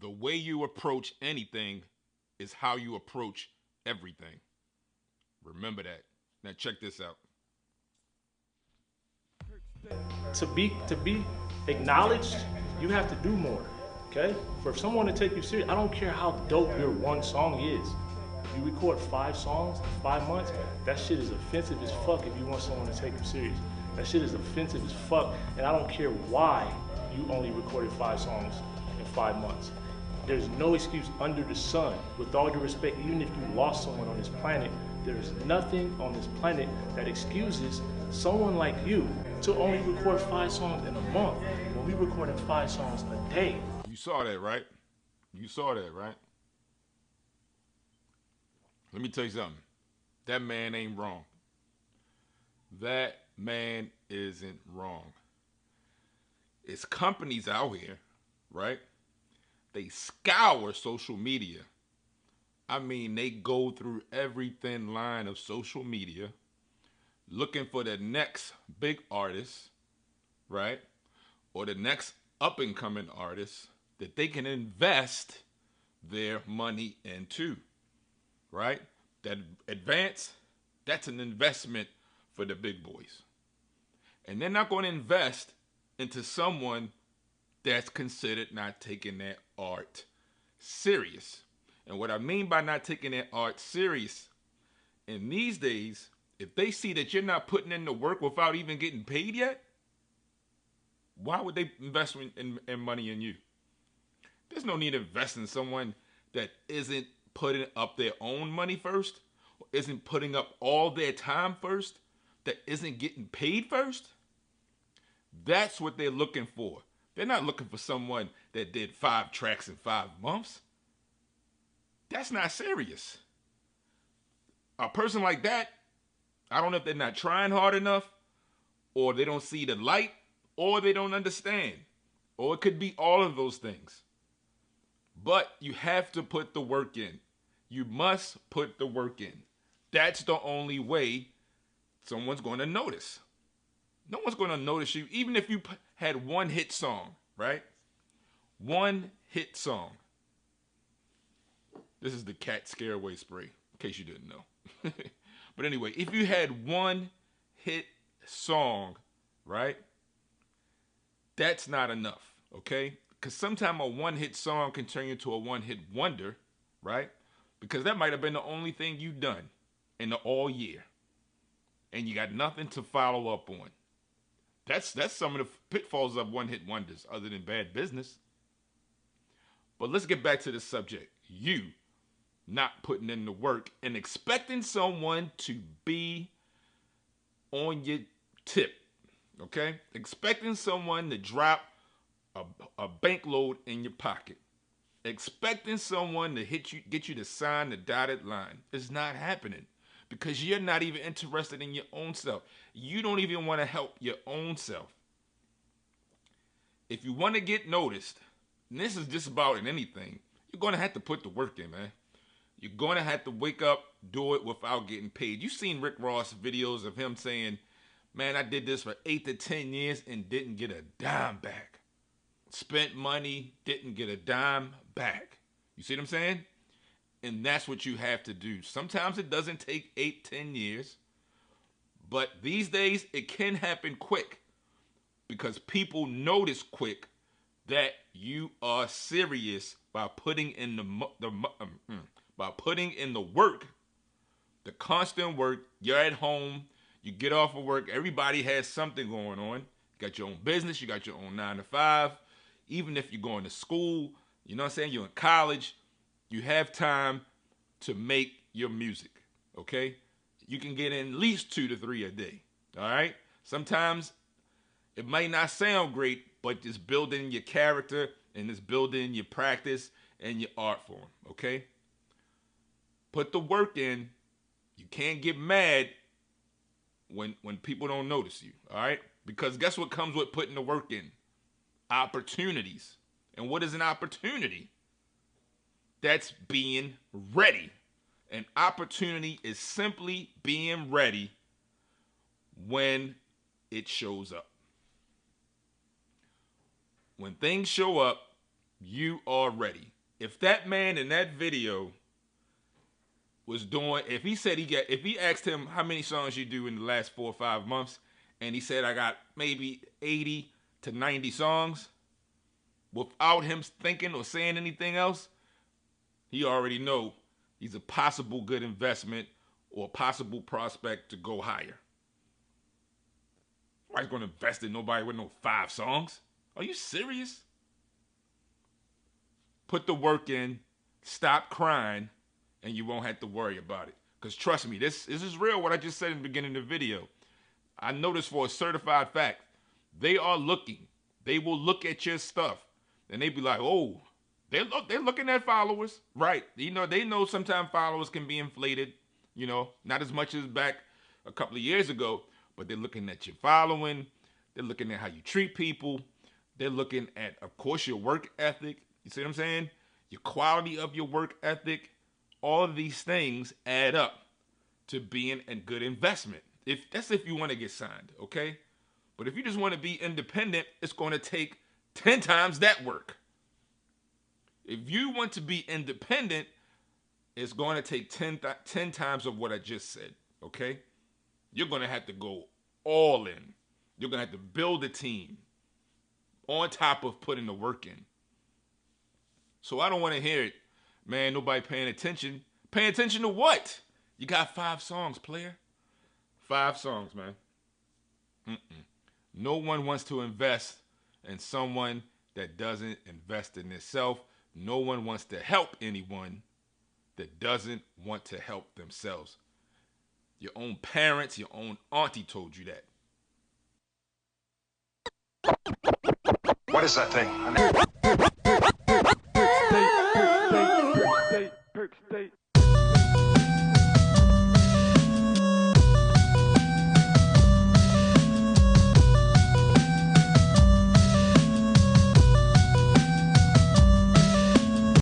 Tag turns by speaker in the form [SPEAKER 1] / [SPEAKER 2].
[SPEAKER 1] The way you approach anything is how you approach everything. Remember that. Now check this out.
[SPEAKER 2] To be acknowledged, you have to do more. Okay? For someone to take you serious, I don't care how dope your one song is. If you record 5 songs in 5 months, that shit is offensive as fuck if you want someone to take you serious. That shit is offensive as fuck, and I don't care why you only recorded 5 songs in 5 months. There's no excuse under the sun. With all due respect, even if you lost someone on this planet, there's nothing on this planet that excuses someone like you to only record 5 songs in a month when we recording 5 songs a day.
[SPEAKER 1] You saw that, right? You saw that, right? Let me tell you something. That man ain't wrong. That man isn't wrong. It's companies out here, right? They scour social media. I mean, they go through every thin line of social media looking for the next big artist, right? Or the next up and coming artist that they can invest their money into, right? That advance, that's an investment for the big boys. And they're not going to invest into someone that's considered not taking their art serious. And what I mean by not taking their art serious, in these days, if they see that you're not putting in the work without even getting paid yet, why would they invest in money in you? There's no need to invest in someone that isn't putting up their own money first, or isn't putting up all their time first, that isn't getting paid first. That's what they're looking for. They're not looking for someone that did 5 tracks in 5 months. That's not serious. A person like that, I don't know if they're not trying hard enough, or they don't see the light, or they don't understand. Or it could be all of those things. But you have to put the work in. You must put the work in. That's the only way someone's going to notice. No one's going to notice you, even if you had one hit song, right? One hit song. This is the cat scare away spray, in case you didn't know. But anyway, if you had one hit song, right? That's not enough, okay? Because sometimes a one-hit song can turn you into a one-hit wonder, right? Because that might have been the only thing you've done in the all year. And you got nothing to follow up on. That's some of the pitfalls of one-hit wonders, other than bad business. But let's get back to the subject. You not putting in the work and expecting someone to be on your tip, okay? Expecting someone to drop a bankload in your pocket. Expecting someone to get you to sign the dotted line. It's not happening because you're not even interested in your own self. You don't even want to help your own self. If you want to get noticed, and this is just about in anything, you're going to have to put the work in, man. You're going to have to wake up, do it without getting paid. You've seen Rick Ross videos of him saying, man, I did this for 8 to 10 years and didn't get a dime back. Spent money, didn't get a dime back. You see what I'm saying? And that's what you have to do. Sometimes it doesn't take 8, 10 years. But these days, it can happen quick. Because people notice quick that you are serious by putting in the work, the constant work. You're at home, you get off of work, everybody has something going on. You got your own business, you got your own 9 to 5. Even if you're going to school, you know what I'm saying? You're in college, you have time to make your music, okay? You can get in at least 2 to 3 a day, all right? Sometimes it might not sound great, but it's building your character and it's building your practice and your art form, okay? Put the work in. You can't get mad when people don't notice you, all right? Because guess what comes with putting the work in? Opportunities. And what is an opportunity? That's being ready. An opportunity is simply being ready when it shows up. When things show up, you are ready. If that man in that video was doing, if he asked him how many songs you do in the last 4 or 5 months, and he said I got maybe 80 to 90 songs, without him thinking or saying anything else, he already know he's a possible good investment or a possible prospect to go higher. Nobody's gonna invest in nobody with no 5 songs. Are you serious? Put the work in, stop crying, and you won't have to worry about it. Because trust me, this is real, what I just said in the beginning of the video. I know this for a certified fact. They are looking. They will look at your stuff, and they be like, oh, they're looking at followers. Right. You know, they know sometimes followers can be inflated, you know, not as much as back a couple of years ago, but they're looking at your following. They're looking at how you treat people. They're looking at, of course, your work ethic. You see what I'm saying? Your quality of your work ethic. All of these things add up to being a good investment. If you want to get signed, okay? But if you just want to be independent, it's going to take 10 times that work. If you want to be independent, it's going to take 10 times of what I just said, okay? You're going to have to go all in. You're going to have to build a team on top of putting the work in. So I don't want to hear it, man, nobody paying attention. Paying attention to what? You got 5 songs, player. 5 songs, man. No one wants to invest in someone that doesn't invest in itself. No one wants to help anyone that doesn't want to help themselves. Your own parents, your own auntie told you that.
[SPEAKER 3] What is that thing?